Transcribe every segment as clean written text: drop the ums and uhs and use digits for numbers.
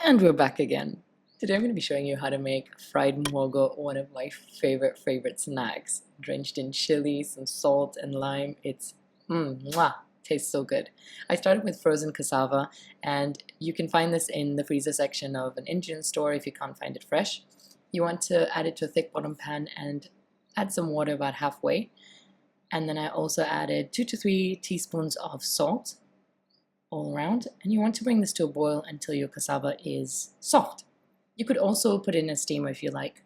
And we're back again. Today I'm going to be showing you how to make fried muhogo, one of my favorite snacks. Drenched in chili, some salt and lime. It's tastes so good. I started with frozen cassava, and you can find this in the freezer section of an Indian store if you can't find it fresh. You want to add it to a thick bottom pan and add some water about halfway. And then I also added 2 to 3 teaspoons of salt all around, and you want to bring this to a boil until your cassava is soft. You could also put it in a steamer if you like.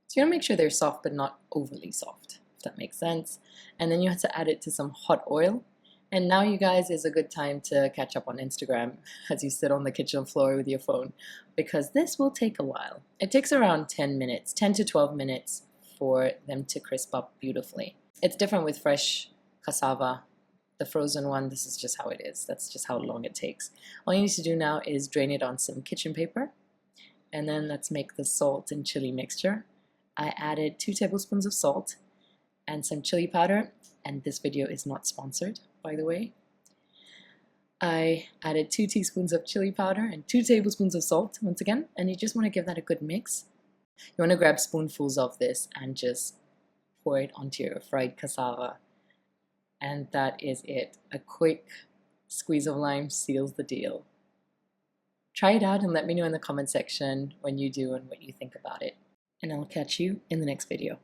So you want to make sure they're soft but not overly soft, if that makes sense. And then you have to add it to some hot oil. And now, you guys, is a good time to catch up on Instagram as you sit on the kitchen floor with your phone, because this will take a while. It takes around 10 minutes, 10 to 12 minutes for them to crisp up beautifully. It's different with fresh cassava. The frozen one, this is just how it is. That's just how long it takes. All you need to do now is drain it on some kitchen paper, and then let's make the salt and chili mixture. I added 2 tablespoons of salt and some chili powder, and this video is not sponsored, by the way. I added 2 teaspoons of chili powder and 2 tablespoons of salt once again, and you just want to give that a good mix. You want to grab spoonfuls of this and just pour it onto your fried cassava. And that is it. A quick squeeze of lime seals the deal. Try it out and let me know in the comment section when you do and what you think about it. And I'll catch you in the next video.